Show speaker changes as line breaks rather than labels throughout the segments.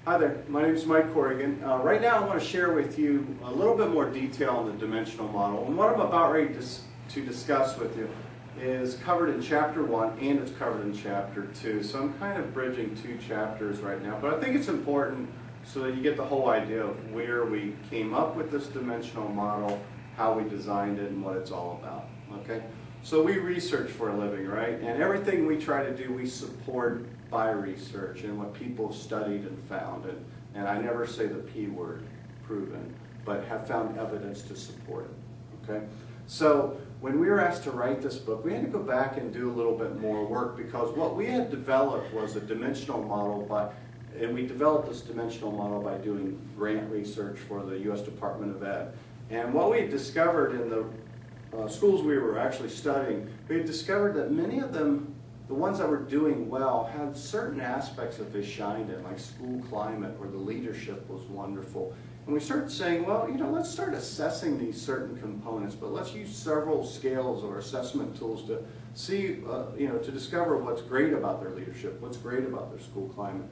Hi there, my name is Mike Corrigan. Right now I want to share with you a little bit more detail on the dimensional model. And what I'm about ready to discuss with you is covered in Chapter 1 and it's covered in Chapter 2. So I'm kind of bridging two chapters right now. But I think it's important so that you get the whole idea of where we came up with this dimensional model, how we designed it, and what it's all about. Okay? So we research for a living, right? And everything we try to do, we support by research and what people have studied and found. And I never say the P word, proven, but have found evidence to support it. Okay? So when we were asked to write this book, we had to go back and do a little bit more work because what we had developed was a dimensional model, and we developed this dimensional model by doing grant research for the U.S. Department of Ed. And what we had discovered in the schools we were actually studying, we had discovered that many of them, the ones that were doing well, had certain aspects that they shined in, like school climate, where the leadership was wonderful. And we started saying, well, let's start assessing these certain components, but let's use several scales or assessment tools to see, to discover what's great about their leadership, what's great about their school climate.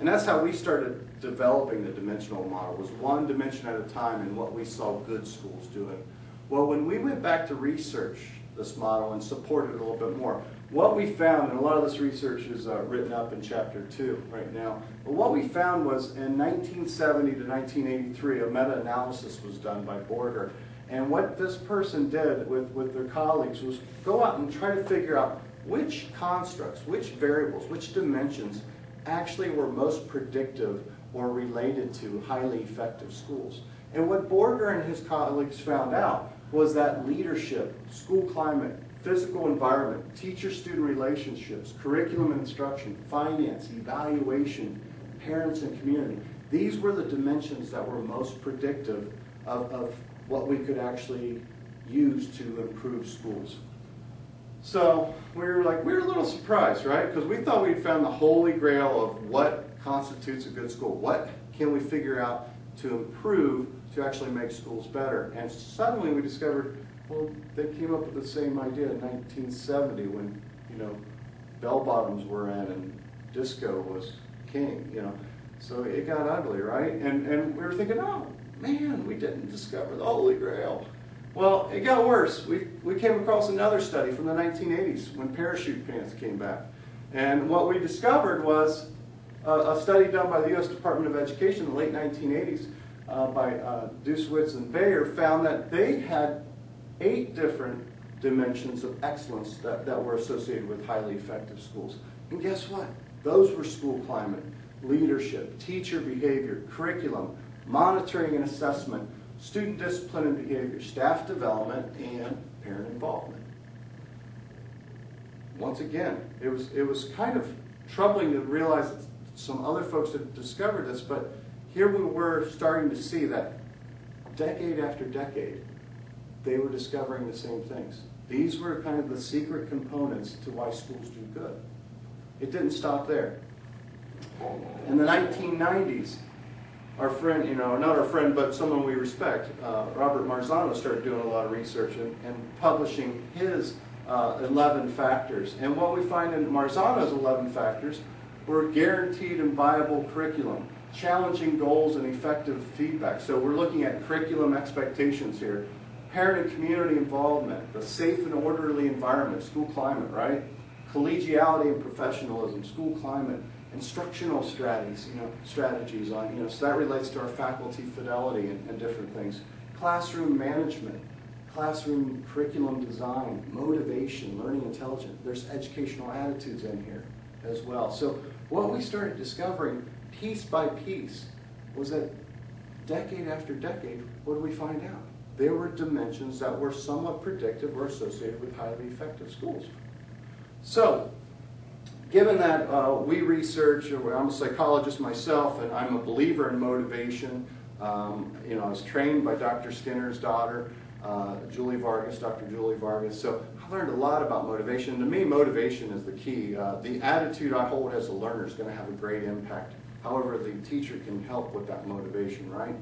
And that's how we started developing the dimensional model, was one dimension at a time in what we saw good schools doing. Well, when we went back to research this model and support it a little bit more, what we found, and a lot of this research is written up in Chapter 2 right now, but what we found was in 1970 to 1983, a meta-analysis was done by Borger. And what this person did with their colleagues was go out and try to figure out which constructs, which variables, which dimensions actually were most predictive or related to highly effective schools. And what Borger and his colleagues found out was that leadership, school climate, physical environment, teacher-student relationships, curriculum and instruction, finance, evaluation, parents and community, these were the dimensions that were most predictive of what we could actually use to improve schools. So we were a little surprised, right? Because we thought we'd found the holy grail of what constitutes a good school. What can we figure out to improve to actually make schools better? And suddenly we discovered, well, they came up with the same idea in 1970 when, bell-bottoms were in and disco was king, So it got ugly, right? And we were thinking, oh, man, we didn't discover the holy grail. Well, it got worse. We came across another study from the 1980s when parachute pants came back. And what we discovered was a study done by the U.S. Department of Education in the late 1980s by Dusewitz and Bayer found that they had 8 different dimensions of excellence that were associated with highly effective schools. And guess what? Those were school climate, leadership, teacher behavior, curriculum, monitoring and assessment, student discipline and behavior, staff development, and parent involvement. Once again, it was kind of troubling to realize that some other folks had discovered this, but here we were starting to see that decade after decade, they were discovering the same things. These were kind of the secret components to why schools do good. It didn't stop there. In the 1990s, our friend, not our friend, but someone we respect, Robert Marzano, started doing a lot of research and publishing his 11 factors. And what we find in Marzano's 11 factors were guaranteed and viable curriculum, challenging goals and effective feedback. So we're looking at curriculum expectations here. Parent and community involvement, the safe and orderly environment, school climate, right? Collegiality and professionalism, school climate, instructional strategies, on, so that relates to our faculty fidelity and different things. Classroom management, classroom curriculum design, motivation, learning intelligence. There's educational attitudes in here as well. So what we started discovering piece by piece was that decade after decade, what did we find out? There were dimensions that were somewhat predictive or associated with highly effective schools. So, given that we research, I'm a psychologist myself, and I'm a believer in motivation. I was trained by Dr. Skinner's daughter, Julie Vargas, Dr. Julie Vargas. So I learned a lot about motivation. To me, motivation is the key. The attitude I hold as a learner is going to have a great impact. However, the teacher can help with that motivation, right?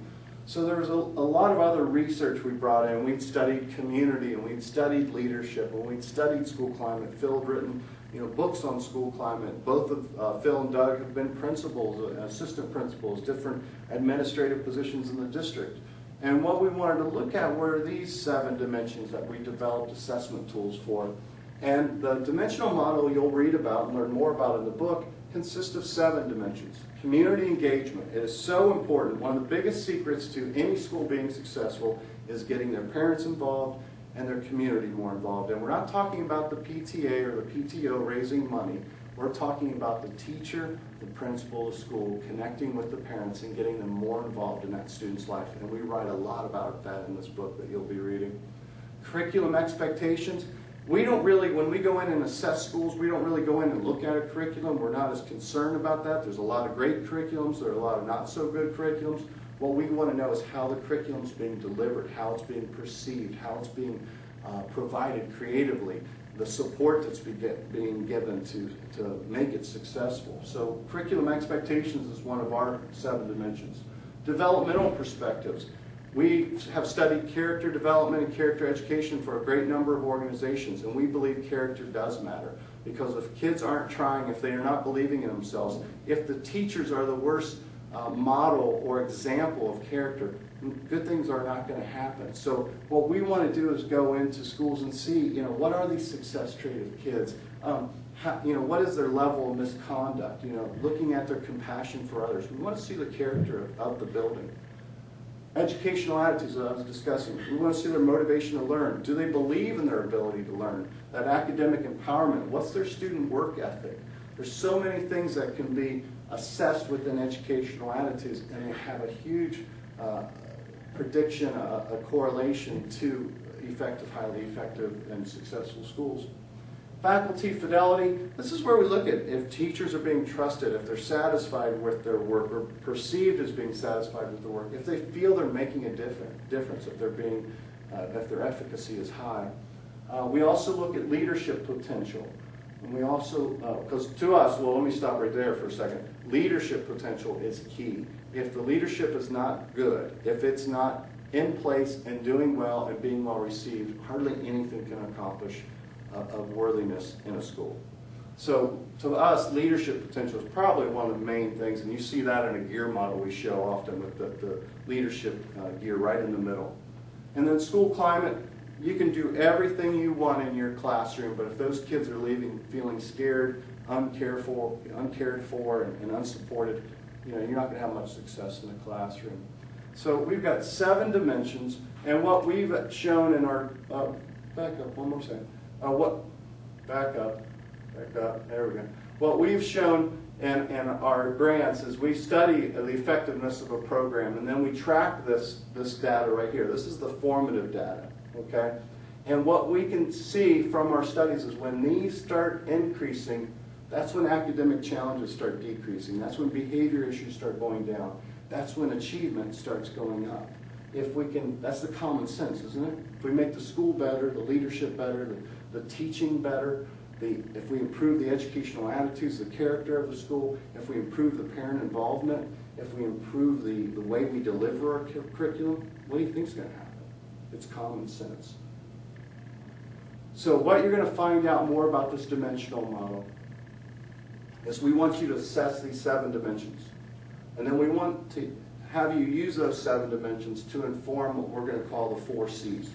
So there was a lot of other research we brought in. We'd studied community, and we'd studied leadership, and we'd studied school climate, field written books on school climate. Both of Phil and Doug have been principals, assistant principals, different administrative positions in the district. And what we wanted to look at were these 7 dimensions that we developed assessment tools for. And the dimensional model you'll read about and learn more about in the book consists of 7 dimensions. Community engagement. It is so important. One of the biggest secrets to any school being successful is getting their parents involved and their community more involved. And we're not talking about the PTA or the PTO raising money. We're talking about the teacher, the principal, the school, connecting with the parents and getting them more involved in that student's life. And we write a lot about that in this book that you'll be reading. Curriculum expectations. We don't really, when we go in and assess schools, we don't really go in and look at a curriculum. We're not as concerned about that. There's a lot of great curriculums. There are a lot of not so good curriculums. What we want to know is how the curriculum is being delivered, how it's being perceived, how it's being provided creatively, the support that's being given to make it successful. So curriculum expectations is one of our 7 dimensions. Developmental perspectives. We have studied character development and character education for a great number of organizations, and we believe character does matter. Because if kids aren't trying, if they are not believing in themselves, if the teachers are the worst model or example of character, good things are not going to happen. So what we want to do is go into schools and see, what are these success traits of kids? What is their level of misconduct? Looking at their compassion for others. We want to see the character of the building. Educational attitudes that I was discussing. We want to see their motivation to learn. Do they believe in their ability to learn? That academic empowerment. What's their student work ethic? There's so many things that can be assessed within educational attitudes, and they have a huge prediction, a correlation to effective, highly effective, and successful schools. Faculty fidelity. This is where we look at if teachers are being trusted, if they're satisfied with their work, or perceived as being satisfied with their work, if they feel they're making a difference, if their efficacy is high. We also look at leadership potential. And we also, because to us, well, let me stop right there for a second. Leadership potential is key. If the leadership is not good, if it's not in place and doing well and being well received, hardly anything can accomplish of worthiness in a school. So to us, leadership potential is probably one of the main things, and you see that in a gear model we show often with the leadership gear right in the middle. And then school climate. You can do everything you want in your classroom, but if those kids are leaving feeling scared, uncared for, and unsupported, you're not going to have much success in the classroom. So we've got 7 dimensions, and what we've shown in our back up one more second. Back up, there we go. What we've shown in our grants is we study the effectiveness of a program, and then we track this data right here. This is the formative data. Okay? And what we can see from our studies is when these start increasing, that's when academic challenges start decreasing. That's when behavior issues start going down. That's when achievement starts going up. If we can, that's the common sense, isn't it? If we make the school better, the leadership better, the teaching better, if we improve the educational attitudes, the character of the school, if we improve the parent involvement, if we improve the way we deliver our curriculum, what do you think is going to happen? It's common sense. So what you're going to find out more about this dimensional model is we want you to assess these 7 dimensions. And then we want to have you use those 7 dimensions to inform what we're going to call the 4 C's.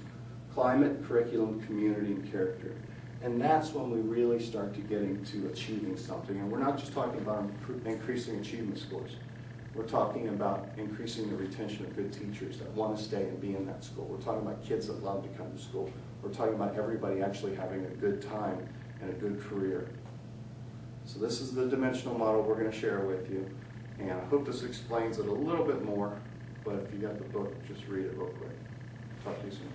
Climate, curriculum, community, and character. And that's when we really start to get into achieving something. And we're not just talking about increasing achievement scores. We're talking about increasing the retention of good teachers that want to stay and be in that school. We're talking about kids that love to come to school. We're talking about everybody actually having a good time and a good career. So this is the dimensional model we're going to share with you. And I hope this explains it a little bit more. But if you got the book, just read it real quick. Talk to you soon.